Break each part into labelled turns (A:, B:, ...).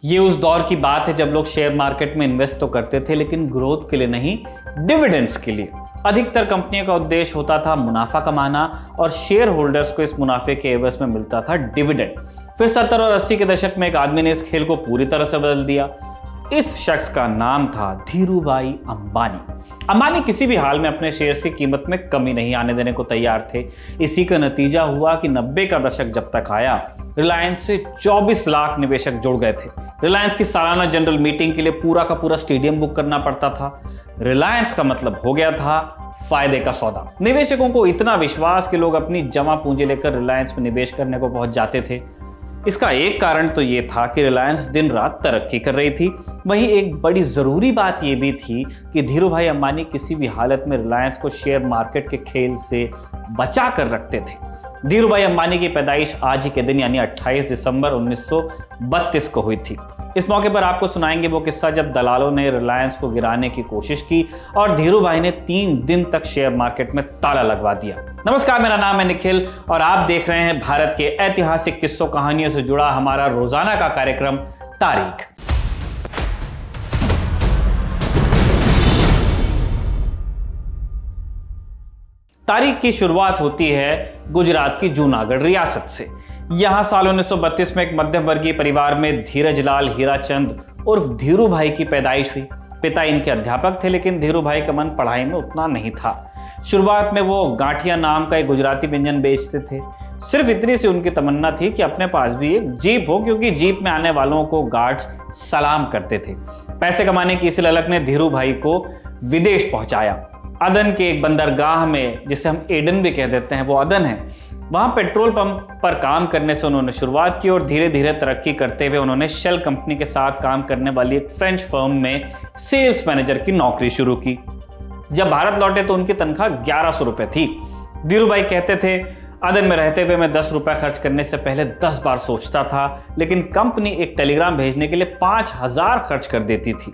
A: ये उस दौर की बात है जब लोग शेयर मार्केट में इन्वेस्ट तो करते थे, लेकिन ग्रोथ के लिए नहीं, डिविडेंड्स के लिए। अधिकतर कंपनियों का उद्देश्य होता था मुनाफा कमाना और शेयर होल्डर्स को इस मुनाफे के एवज में मिलता था डिविडेंड। फिर 70 और 80 के दशक में एक आदमी ने इस खेल को पूरी तरह से बदल दिया। इस शख्स का नाम था धीरूभाई अंबानी। अंबानी किसी भी हाल में अपने शेयर्स की कीमत में कमी नहीं आने देने को तैयार थे। इसी का नतीजा हुआ कि 90 का दशक जब तक आया, रिलायंस से 24 लाख निवेशक जुड़ गए थे। रिलायंस की सालाना जनरल मीटिंग के लिए पूरा का पूरा स्टेडियम बुक करना पड़ता था। रिलायंस का मतलब हो गया था फायदे का सौदा। निवेशकों को इतना विश्वास कि लोग अपनी जमा पूंजी लेकर रिलायंस में निवेश करने को पहुंच जाते थे। इसका एक कारण तो ये था कि रिलायंस दिन रात तरक्की कर रही थी। वहीं एक बड़ी ज़रूरी बात यह भी थी कि धीरूभाई अंबानी किसी भी हालत में रिलायंस को शेयर मार्केट के खेल से बचा कर रखते थे। धीरूभाई अंबानी की पैदाइश आज ही के दिन यानी 28 दिसंबर 1932 को हुई थी। इस मौके पर आपको सुनाएंगे वो किस्सा जब दलालों ने रिलायंस को गिराने की कोशिश की और धीरूभाई ने 3 दिन तक शेयर मार्केट में ताला लगवा दिया। नमस्कार, मेरा नाम है निखिल और आप देख रहे हैं भारत के ऐतिहासिक किस्सों कहानियों से जुड़ा हमारा रोजाना का कार्यक्रम तारीख। तारीख की शुरुआत होती है गुजरात की जूनागढ़ रियासत से। यहां साल 1932 में एक मध्यम वर्गीय परिवार में धीरजलाल हीराचंद उर्फ धीरूभाई की पैदाइश हुई। पिता इनके अध्यापक थे, लेकिन धीरूभाई का मन पढ़ाई में उतना नहीं था। शुरुआत में वो गांठिया नाम का एक गुजराती व्यंजन बेचते थे। सिर्फ इतनी सी उनकी तमन्ना थी कि अपने पास भी एक जीप हो, क्योंकि जीप में आने वालों को गार्ड्स सलाम करते थे। पैसे कमाने की इस ललक ने धीरूभाई को विदेश पहुंचाया। अदन के एक बंदरगाह में, जिसे हम एडन भी कह देते हैं, वो अदन है, वहां पेट्रोल पंप पर काम करने से उन्होंने शुरुआत की और धीरे धीरे तरक्की करते हुए उन्होंने शेल कंपनी के साथ काम करने वाली एक फ्रेंच फर्म में सेल्स मैनेजर की नौकरी शुरू की। जब भारत लौटे तो उनकी तनख्वाह 1100 रुपए थी। धीरूभाई कहते थे, अदन में रहते हुए मैं 10 रुपए खर्च करने से पहले 10 बार सोचता था, लेकिन कंपनी एक टेलीग्राम भेजने के लिए 5000 खर्च कर देती थी।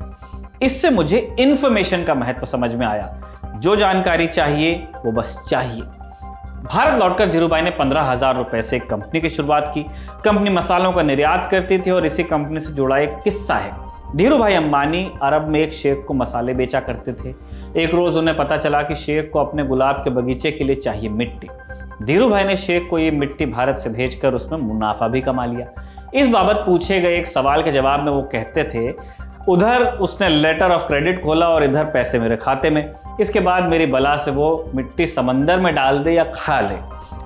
A: इससे मुझे इंफॉर्मेशन का महत्व समझ में आया। जो जानकारी चाहिए वो बस चाहिए। भारत लौटकर धीरूभाई ने 15,000 रुपए से एक कंपनी की शुरुआत की। कंपनी मसालों का निर्यात करती थी और इसी कंपनी से जुड़ा एक किस्सा है। धीरूभाई अंबानी अरब में एक शेख को मसाले बेचा करते थे। एक रोज उन्हें पता चला कि शेख को अपने गुलाब के बगीचे के लिए चाहिए मिट्टी। धीरूभाई ने शेख को ये मिट्टी भारत से भेजकर उसमें मुनाफा भी कमा लिया। इस बाबत पूछे गए एक सवाल के जवाब में वो कहते थे, उधर उसने लेटर ऑफ क्रेडिट खोला और इधर पैसे मेरे खाते में। इसके बाद मेरी बला से वो मिट्टी समंदर में डाल दे या खा ले।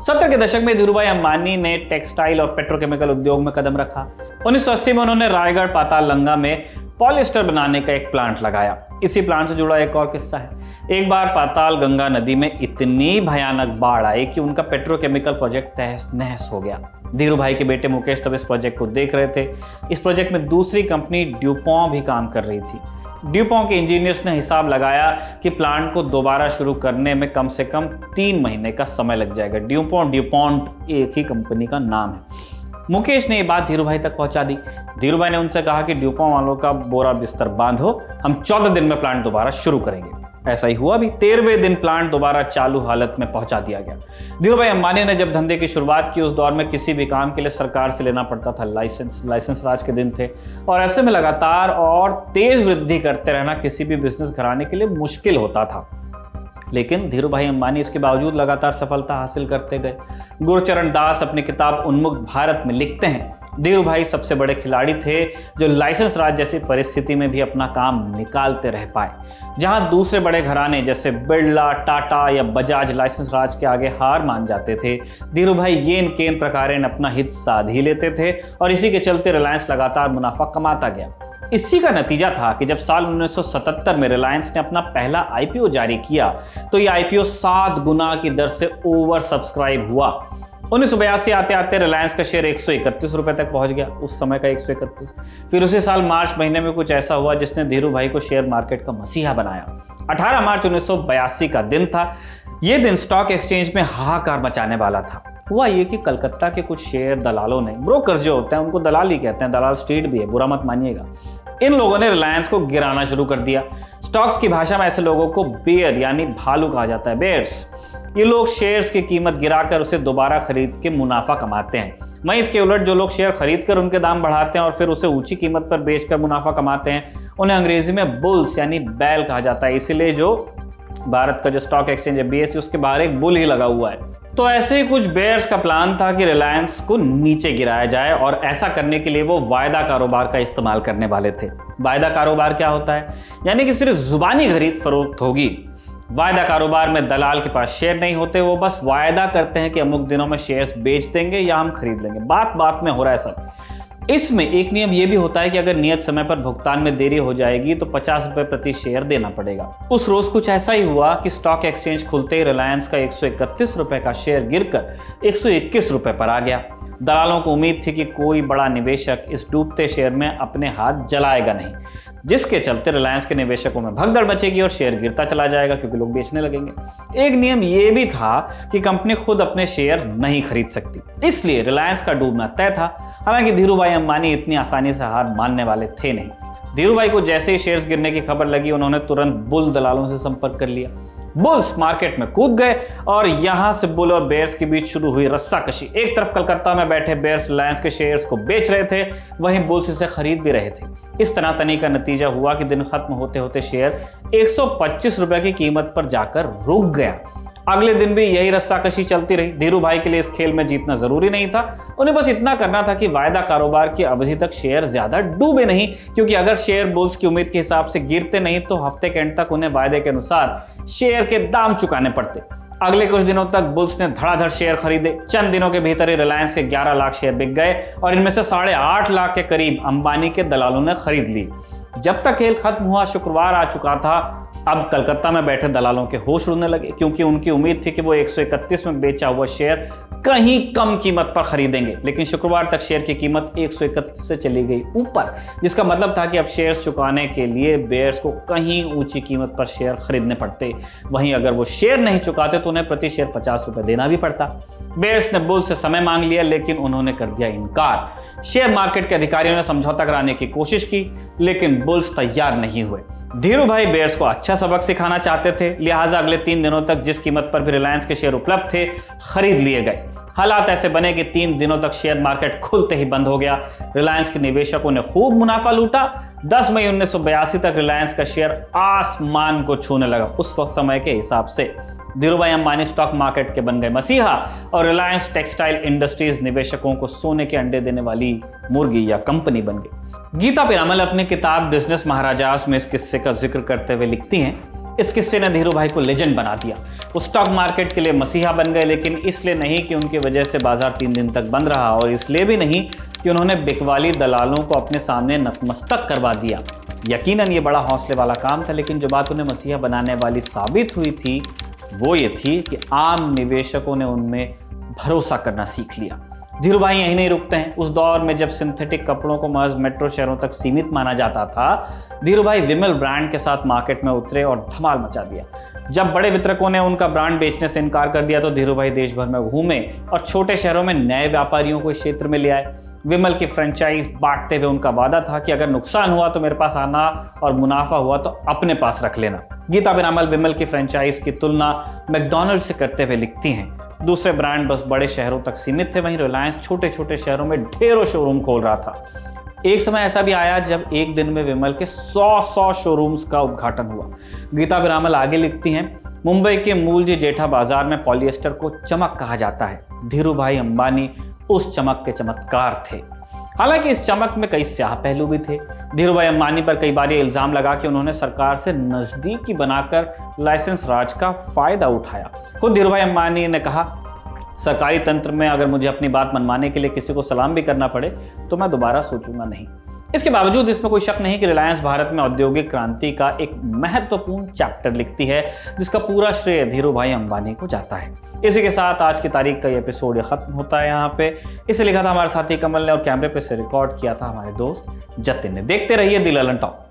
A: 70 के दशक में धीरूभाई अंबानी ने टेक्सटाइल और पेट्रोकेमिकल उद्योग में कदम रखा। 1980 में उन्होंने रायगढ़ पातालगंगा में पॉलिएस्टर बनाने का एक प्लांट लगाया। इसी प्लांट से जुड़ा एक और किस्सा है। एक बार पातालगंगा नदी में इतनी भयानक बाढ़ आई कि उनका पेट्रोकेमिकल प्रोजेक्ट तहस नहस हो गया। धीरूभाई के बेटे मुकेश तब इस प्रोजेक्ट को देख रहे थे। इस प्रोजेक्ट में दूसरी कंपनी ड्यूपॉन्ट भी काम कर रही थी। ड्यूपॉन्ट के इंजीनियर्स ने हिसाब लगाया कि प्लांट को दोबारा शुरू करने में कम से कम 3 महीने का समय लग जाएगा। ड्यूपॉन्ट एक ही कंपनी का नाम है। मुकेश ने ये बात धीरूभाई तक पहुंचा दी। धीरूभाई ने उनसे कहा कि ड्यूपॉन्ट वालों का बोरा बिस्तर बांधो, हम 14 दिन में प्लांट दोबारा शुरू करेंगे। ऐसा ही हुआ भी। 13वें दिन प्लांट दोबारा चालू हालत में पहुंचा दिया गया। धीरूभाई अंबानी ने जब धंधे की शुरुआत की, उस दौर में किसी भी काम के लिए सरकार से लेना पड़ता था लाइसेंस राज के दिन थे और ऐसे में लगातार और तेज वृद्धि करते रहना किसी भी बिजनेस घराने के लिए मुश्किल होता था। लेकिन धीरूभाई अंबानी इसके बावजूद लगातार सफलता हासिल करते गए। गुरचरण दास अपनी किताब उन्मुक्त भारत में लिखते हैं, धीरूभाई सबसे बड़े खिलाड़ी थे जो लाइसेंस राज जैसी परिस्थिति में भी अपना काम निकालते रह पाए। जहां दूसरे बड़े घराने जैसे बिरला, टाटा या बजाज लाइसेंस राज के आगे हार मान जाते थे, धीरूभाई येन केन प्रकारेण अपना हित साध ही लेते थे और इसी के चलते रिलायंस लगातार मुनाफा कमाता गया। इसी का नतीजा था कि जब साल 1977 में रिलायंस ने अपना पहला आईपीओ जारी किया तो यह आईपीओ 7 गुना की दर से ओवर सब्सक्राइब हुआ। 1982 आते आते रिलायंस का शेयर 131 रुपए तक पहुंच गया, उस समय का 131। फिर उसी साल मार्च महीने में कुछ ऐसा हुआ जिसने धीरूभाई को शेयर मार्केट का मसीहा बनाया। 18 मार्च 1982 का दिन था। यह दिन स्टॉक एक्सचेंज में हाहाकार मचाने वाला था। हुआ ये कि कलकत्ता के कुछ शेयर दलालों ने, ब्रोकर जो होते हैं उनको दलाल ही कहते हैं, दलाल स्ट्रीट भी है, बुरा मत मानिएगा, इन लोगों ने रिलायंस को गिराना शुरू कर दिया। स्टॉक्स की भाषा में ऐसे लोगों को बेयर यानी भालू कहा जाता है, बेयर्स। ये लोग शेयर्स की कीमत गिराकर उसे दोबारा खरीद के मुनाफा कमाते हैं। वहीं इसके उलट जो लोग शेयर खरीद कर उनके दाम बढ़ाते हैं और फिर उसे ऊंची कीमत पर बेचकर मुनाफा कमाते हैं, उन्हें अंग्रेजी में बुल्स यानी बैल कहा जाता है। इसीलिए जो भारत का जो स्टॉक एक्सचेंज है BSE, उसके बाहर एक बुल ही लगा हुआ है। तो ऐसे ही कुछ बेयर्स का प्लान था कि रिलायंस को नीचे गिराया जाए और ऐसा करने के लिए वो वायदा कारोबार का इस्तेमाल करने वाले थे। वायदा कारोबार क्या होता है? यानी कि सिर्फ जुबानी खरीद फरोख्त होगी। वायदा कारोबार में दलाल के पास शेयर नहीं होते, वो बस वायदा करते हैं कि अमुक दिनों में शेयर्स बेच देंगे या हम खरीद लेंगे। बात बात में हो रहा है सब। इसमें एक नियम यह भी होता है कि अगर नियत समय पर भुगतान में देरी हो जाएगी तो 50 रुपए प्रति शेयर देना पड़ेगा। उस रोज कुछ ऐसा ही हुआ कि स्टॉक एक्सचेंज खुलते ही रिलायंस का 131 रुपए का शेयर गिरकर 121 रुपए पर आ गया। दलालों को उम्मीद थी कि कोई बड़ा निवेशक इस डूबते शेयर में अपने हाथ जलाएगा नहीं, जिसके चलते रिलायंस के निवेशकों में भगदड़ मचेगी और शेयर गिरता चला जाएगा क्योंकि लोग बेचने लगेंगे। एक नियम यह भी था कि कंपनी खुद अपने शेयर नहीं खरीद सकती, इसलिए रिलायंस का डूबना तय था। हालांकि धीरूभाई अंबानी इतनी आसानी से हार मानने वाले थे नहीं। धीरूभाई को जैसे ही शेयर्स गिरने की खबर लगी, उन्होंने तुरंत बुल दलालों से संपर्क कर लिया। बुल्स मार्केट में कूद गए और यहां से बुल और बेयर्स के बीच शुरू हुई रस्साकशी। एक तरफ कलकत्ता में बैठे बेयर्स रिलायंस के शेयर्स को बेच रहे थे, वहीं बुल्स इसे खरीद भी रहे थे। इस तनातनी का नतीजा हुआ कि दिन खत्म होते होते शेयर 125 रुपए की कीमत पर जाकर रुक गया। अगले दिन भी यही रस्साकशी चलती रही। धीरूभाई के लिए इस खेल में जीतना जरूरी नहीं था, उन्हें बस इतना करना था कि वायदा कारोबार की अवधि तक शेयर ज्यादा डूबे नहीं, क्योंकि अगर शेयर बुल्स की उम्मीद के हिसाब से गिरते नहीं तो हफ्ते के एंड तक उन्हें वायदे के अनुसार शेयर के दाम चुकाने पड़ते। अगले कुछ दिनों तक बुल्स ने धड़ाधड़ शेयर खरीदे। चंद दिनों के भीतर ही रिलायंस के 11 लाख शेयर बिक गए और इनमें से 8.5 लाख के करीब अंबानी के दलालों ने खरीद ली। जब तक खेल खत्म हुआ शुक्रवार आ चुका था। अब कलकत्ता में बैठे दलालों के होश उड़ने लगे, क्योंकि उनकी उम्मीद थी कि वो 131 में बेचा हुआ शेयर कहीं कम कीमत पर खरीदेंगे। लेकिन शुक्रवार तक शेयर की कीमत 131 से चली गई ऊपर, जिसका मतलब था कि अब शेयर्स चुकाने के लिए बेयर्स को कहीं ऊंची कीमत पर शेयर खरीदने पड़ते। वहीं अगर वो शेयर नहीं चुकाते तो उन्हें प्रति शेयर 50 रुपए देना भी पड़ता। बेयर्स ने बुल से समय मांग लिया, लेकिन उन्होंने कर दिया इनकार। शेयर मार्केट के अधिकारियों ने समझौता कराने की कोशिश की, लेकिन बुल्स तैयार नहीं हुए। धीरूभाई बेयर्स को अच्छा सबक सिखाना चाहते थे, लिहाजा अगले 3 दिनों तक जिस कीमत पर भी रिलायंस के शेयर उपलब्ध थे, खरीद लिए गए। हालात ऐसे बने कि 3 दिनों तक शेयर मार्केट खुलते ही बंद हो गया। रिलायंस के निवेशकों ने खूब मुनाफा लूटा। 10 मई 1982 तक रिलायंस का शेयर आसमान को छूने लगा। उस वक्त समय के हिसाब से धीरूभाई अंबानी स्टॉक मार्केट के बन गए मसीहा और रिलायंस टेक्सटाइल इंडस्ट्रीज निवेशकों को सोने के अंडे देने वाली मुर्गी या कंपनी बन गई। गीता पिरामल अपनी किताब बिजनेस महाराजास में इस किस्से का जिक्र करते हुए लिखती हैं, इस किस्से ने धीरूभाई को लेजेंड बना दिया। वो स्टॉक मार्केट के लिए मसीहा बन गए, लेकिन इसलिए नहीं कि उनकी वजह से बाजार 3 दिन तक बंद रहा, और इसलिए भी नहीं कि उन्होंने बिकवाली दलालों को अपने सामने नतमस्तक करवा दिया। यकीनन ये बड़ा हौसले वाला काम था, लेकिन जो बात उन्हें मसीहा बनाने वाली साबित हुई थी वो ये थी कि आम निवेशकों ने उनमें भरोसा करना सीख लिया। धीरूभाई यहीं नहीं रुकते हैं। उस दौर में जब सिंथेटिक कपड़ों को महज मेट्रो शहरों तक सीमित माना जाता था, धीरूभाई विमल ब्रांड के साथ मार्केट में उतरे और धमाल मचा दिया। जब बड़े वितरकों ने उनका ब्रांड बेचने से इनकार कर दिया तो धीरूभाई देश भर में घूमे और छोटे शहरों में नए व्यापारियों को इस क्षेत्र में ले आए। विमल की फ्रेंचाइज बांटते हुए उनका वादा था कि अगर नुकसान हुआ तो मेरे पास आना और मुनाफा हुआ तो अपने पास रख लेना। गीता पिरामल विमल की फ्रेंचाइज की तुलना मैकडॉनल्ड से करते हुए लिखती हैं, दूसरे ब्रांड बस बड़े शहरों तक सीमित थे, वहीं रिलायंस छोटे छोटे शहरों में ढेरों शोरूम खोल रहा था। एक समय ऐसा भी आया जब एक दिन में विमल के 100 शोरूम्स का उद्घाटन हुआ। गीता पिरामल आगे लिखती हैं, मुंबई के मूलजी जेठा बाजार में पॉलिएस्टर को चमक कहा जाता है। धीरूभाई अंबानी उस चमक के चमत्कार थे। हालांकि इस चमक में कई स्याह पहलू भी थे। धीरूभाई अंबानी पर कई बार ये इल्जाम लगा कि उन्होंने सरकार से नजदीकी बनाकर लाइसेंस राज का फायदा उठाया। खुद धीरूभाई अंबानी ने कहा, सरकारी तंत्र में अगर मुझे अपनी बात मनवाने के लिए किसी को सलाम भी करना पड़े तो मैं दोबारा सोचूंगा नहीं। इसके बावजूद इसमें कोई शक नहीं कि रिलायंस भारत में औद्योगिक क्रांति का एक महत्वपूर्ण चैप्टर लिखती है, जिसका पूरा श्रेय धीरूभाई अंबानी को जाता है। इसी के साथ आज की तारीख का ये एपिसोड खत्म होता है यहाँ पे। इसे लिखा था हमारे साथी कमल ने और कैमरे पे से रिकॉर्ड किया था हमारे दोस्त जतिन ने। देखते रहिए द ललन टॉक।